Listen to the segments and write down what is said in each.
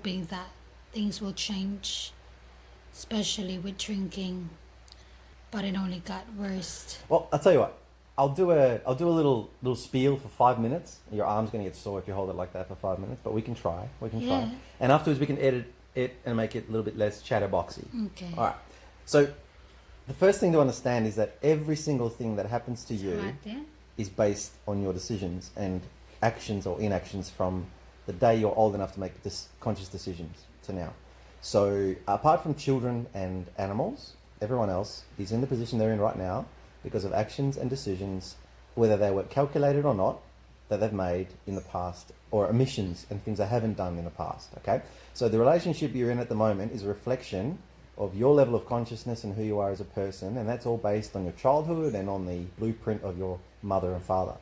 hoping that things will change, especially with drinking, but it only got worse. Well, I'll tell you what. I'll do a little spiel for 5 minutes. Your arm's going to get sore if you hold it like that for 5 minutes, but we can try. We can Yeah. try. And afterwards, we can edit it and make it a little bit less chatterboxy. Okay. All right. So, the first thing to understand is that every single thing that happens to you Right there. is based on your decisions and actions or inactions from the day you're old enough to make conscious decisions to now. So, apart from children and animals, everyone else is in the position they're in right now because of actions and decisions, whether they were calculated or not, that they've made in the past, or omissions and things they haven't done in the past. Okay? So, the relationship you're in at the moment is a reflection of your level of consciousness and who you are as a person, and that's all based on your childhood and on the blueprint of your mother and father.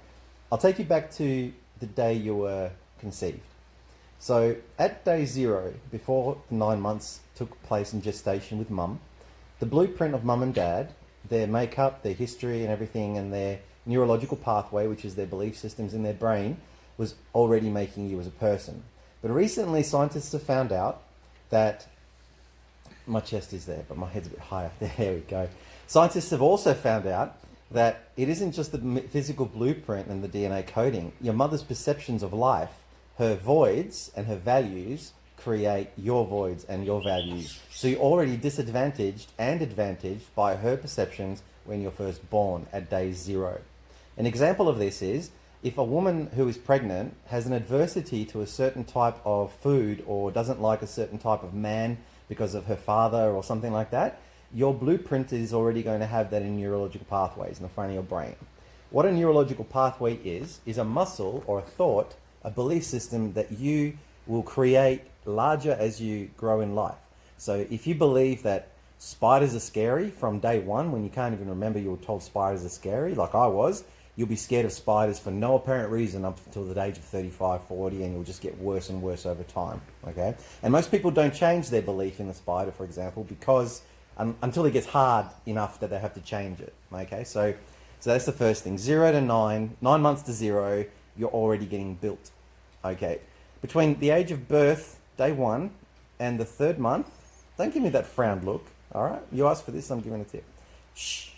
I'll take you back to the day you were conceived. So at day 0, before the 9 months took place in gestation with mum, the blueprint of mum and dad, their makeup, their history and everything, and their neurological pathway, which is their belief systems in their brain, was already making you as a person. But recently scientists have found out that my chest is there, but my head's a bit higher. There we go. Scientists have also found out that it isn't just the physical blueprint and the DNA coding. Your mother's perceptions of life, her voids and her values create your voids and your values. So you're already disadvantaged and advantaged by her perceptions when you're first born at day 0. An example of this is if a woman who is pregnant has an adversity to a certain type of food or doesn't like a certain type of man because of her father or something like that, your blueprint is already going to have that in neurological pathways in the front of your brain. What a neurological pathway is a muscle or a thought, a belief system that you will create larger as you grow in life. So if you believe that spiders are scary from day 1, when you can't even remember you were told spiders are scary, like I was, you'll be scared of spiders for no apparent reason up until the age of 35, 40, and you'll just get worse and worse over time, okay? And most people don't change their belief in the spider, for example, because until it gets hard enough that they have to change it, okay? So that's the first thing. 0 to 9, 9 months to 0, you're already getting built, okay? Between the age of birth, day 1, and the 3rd month, don't give me that frowned look, all right? You asked for this, I'm giving a tip. Shh.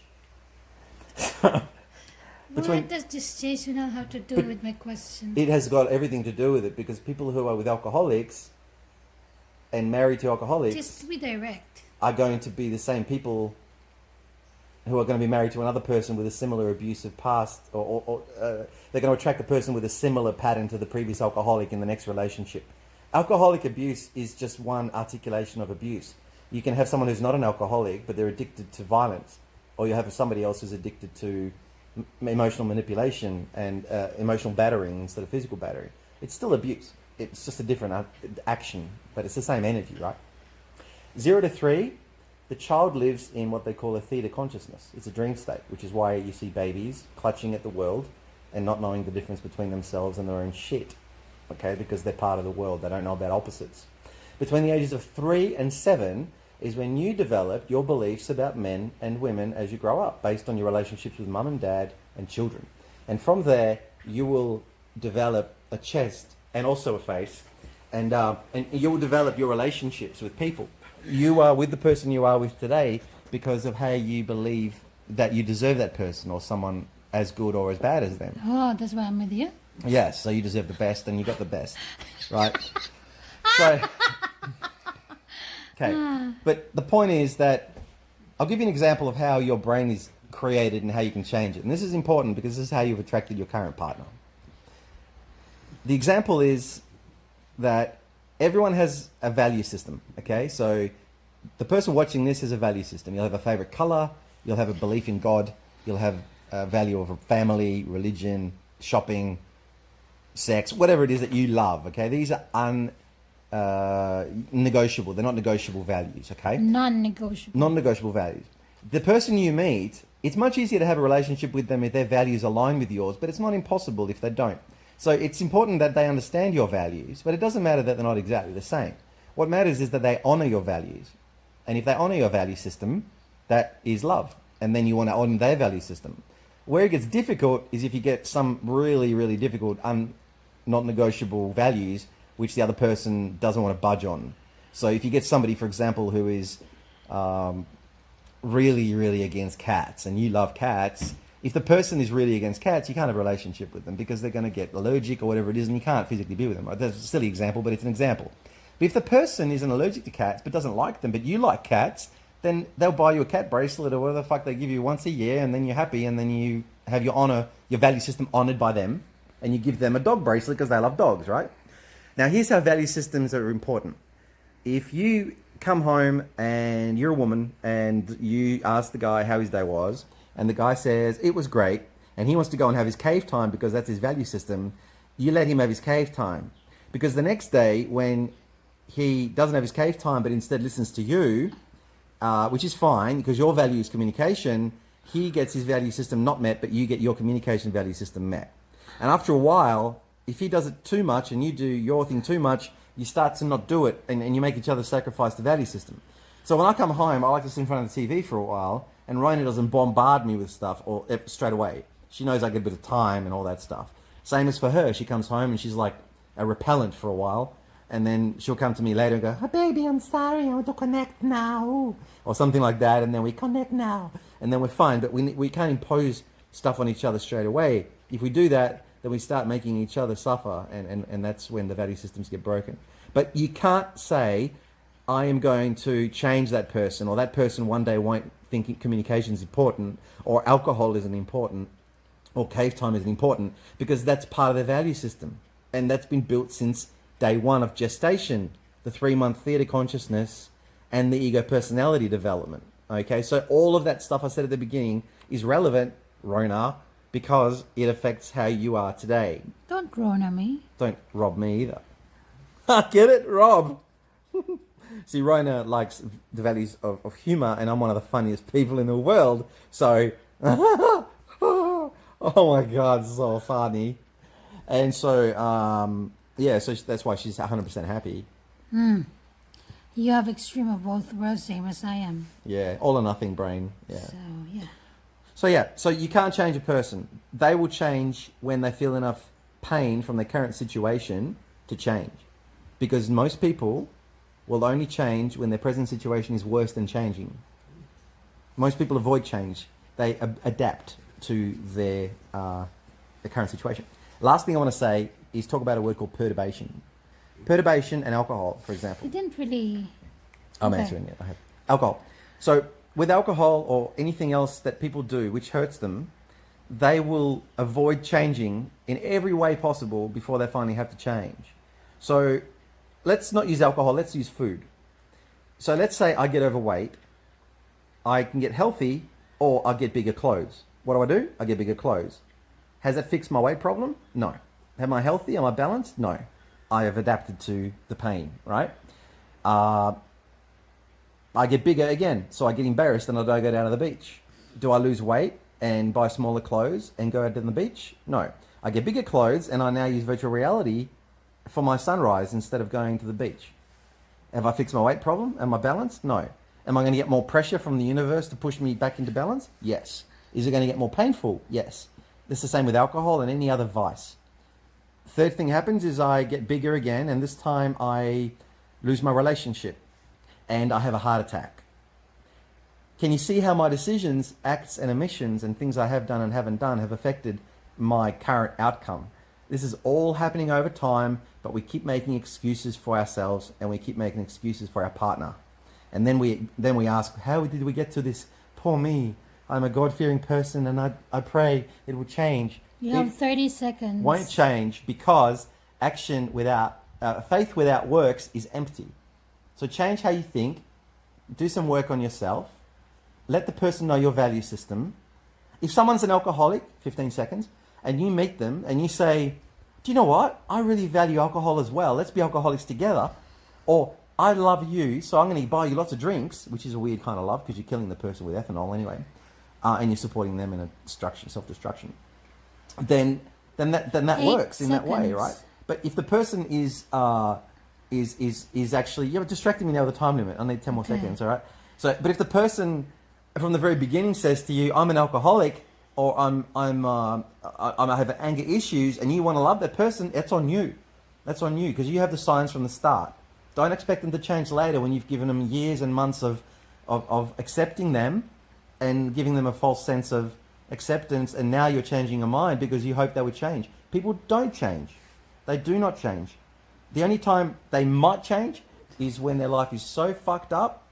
What does gestation have to do with my question? It has got everything to do with it, because people who are with alcoholics and married to alcoholics Just be direct. are going to be the same people who are going to be married to another person with a similar abusive past, or they're going to attract a person with a similar pattern to the previous alcoholic in the next relationship. Alcoholic abuse is just one articulation of abuse. You can have someone who's not an alcoholic, but they're addicted to violence, or you have somebody else who's addicted to emotional manipulation and emotional battering instead of physical battering. It's still abuse. It's just a different action, but it's the same energy, right? 0 to 3, the child lives in what they call a theta consciousness. It's a dream state, which is why you see babies clutching at the world and not knowing the difference between themselves and their own shit, okay? Because they're part of the world. They don't know about opposites. Between the ages of 3 and 7 is when you develop your beliefs about men and women as you grow up, based on your relationships with mum and dad and children. And from there, you will develop a chest and also a face, and you will develop your relationships with people. You are with the person you are with today because of how you believe that you deserve that person or someone as good or as bad as them. Oh, that's why I'm with you. Yes, so you deserve the best and you got the best, right? So, okay, but the point is that I'll give you an example of how your brain is created and how you can change it. And this is important because this is how you've attracted your current partner. The example is that everyone has a value system, okay? So the person watching this has a value system. You'll have a favorite color, you'll have a belief in God, you'll have a value of a family, religion, shopping, sex, whatever it is that you love, okay? These are negotiable. They're not negotiable values, okay? Non-negotiable. Non-negotiable values. The person you meet, it's much easier to have a relationship with them if their values align with yours, but it's not impossible if they don't. So it's important that they understand your values, but it doesn't matter that they're not exactly the same. What matters is that they honor your values. And if they honor your value system, that is love. And then you want to honor their value system. Where it gets difficult is if you get some really, really difficult, not negotiable values which the other person doesn't want to budge on. So if you get somebody, for example, who is really, really against cats, and you love cats, if the person is really against cats, you can't have a relationship with them because they're going to get allergic or whatever it is, and you can't physically be with them. That's a silly example, but it's an example. But if the person isn't allergic to cats but doesn't like them, but you like cats, then they'll buy you a cat bracelet or whatever the fuck they give you once a year, and then you're happy, and then you have your value system honored by them, and you give them a dog bracelet because they love dogs, right? Now, here's how value systems are important. If you come home and you're a woman and you ask the guy how his day was, and the guy says it was great, and he wants to go and have his cave time because that's his value system, you let him have his cave time. Because the next day, when he doesn't have his cave time but instead listens to you, which is fine because your value is communication, he gets his value system not met, but you get your communication value system met. And after a while, if he does it too much and you do your thing too much, you start to not do it, and you make each other sacrifice the value system. So when I come home, I like to sit in front of the TV for a while, and Rona doesn't bombard me with stuff or straight away. She knows I get a bit of time and all that stuff. Same as for her. She comes home and she's like a repellent for a while, and then she'll come to me later and go, "Oh, baby, I'm sorry, I want to connect now," or something like that, and then we connect now, and then we're fine. But we can't impose stuff on each other straight away. If we do that, then we start making each other suffer, and that's when the value systems get broken. But you can't say, I am going to change that person, or that person one day won't think communication is important, or alcohol isn't important, or cave time isn't important, because that's part of their value system. And that's been built since day one of gestation, the 3-month theatre consciousness and the ego personality development. Okay, so all of that stuff I said at the beginning is relevant, Rona, because it affects how you are today. Don't Rona me. Don't rob me either. Get it? Rob. See, Rona likes the values of humour, and I'm one of the funniest people in the world. So, oh my God, so funny. And so, yeah, so that's why she's 100% happy. You have extreme of both worlds, same as I am. Yeah, all or nothing brain. Yeah. So, yeah. So you can't change a person. They will change when they feel enough pain from their current situation to change. Because most people will only change when their present situation is worse than changing. Most people avoid change. They adapt to their current situation. Last thing I want to say is talk about a word called perturbation. Perturbation and alcohol, for example. You didn't really... I'm Okay. answering it. I have alcohol. So with alcohol or anything else that people do which hurts them, they will avoid changing in every way possible before they finally have to change. So let's not use alcohol, let's use food. So let's say I get overweight, I can get healthy, or I get bigger clothes. What do? I get bigger clothes. Has that fixed my weight problem? No. Am I healthy? Am I balanced? No. I have adapted to the pain, right? I get bigger again, so I get embarrassed and I don't go down to the beach. Do I lose weight and buy smaller clothes and go out to the beach? No. I get bigger clothes and I now use virtual reality for my sunrise instead of going to the beach. Have I fixed my weight problem? Am I balanced? No. Am I going to get more pressure from the universe to push me back into balance? Yes. Is it going to get more painful? Yes. It's the same with alcohol and any other vice. Third thing happens is I get bigger again, and this time I lose my relationship and I have a heart attack. Can you see how my decisions, acts and omissions and things I have done and haven't done have affected my current outcome? This is all happening over time, but we keep making excuses for ourselves and we keep making excuses for our partner. And then we ask, how did we get to this? Poor me. I'm a God-fearing person and I pray it will change. You have 30 seconds. Won't change because action without, faith without works is empty. So change how you think, do some work on yourself, let the person know your value system. If someone's an alcoholic, 15 seconds, and you meet them and you say, do you know what? I really value alcohol as well. Let's be alcoholics together. Or I love you, so I'm going to buy you lots of drinks, which is a weird kind of love because you're killing the person with ethanol anyway, and you're supporting them in a self-destruction. Then that works in that way, right? But if the person is actually, you're distracting me now with the time limit. I need 10 more seconds, all right? So, but if the person from the very beginning says to you, I'm an alcoholic, or I have anger issues, and you want to love that person, it's on you. That's on you because you have the signs from the start. Don't expect them to change later when you've given them years and months of accepting them and giving them a false sense of acceptance, and now you're changing your mind because you hope they would change. People don't change. They do not change. The only time they might change is when their life is so fucked up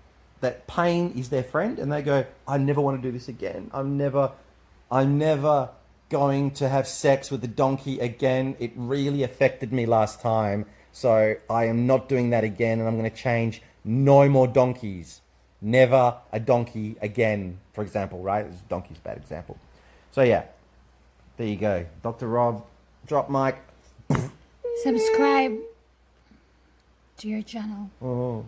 that pain is their friend and they go, I never want to do this again. I'm never going to have sex with the donkey again. It really affected me last time. So I am not doing that again, and I'm going to change. No more donkeys. Never a donkey again, for example, right? Donkey's a bad example. So yeah, there you go. Dr. Rob, drop mic. Subscribe to your channel. Oh.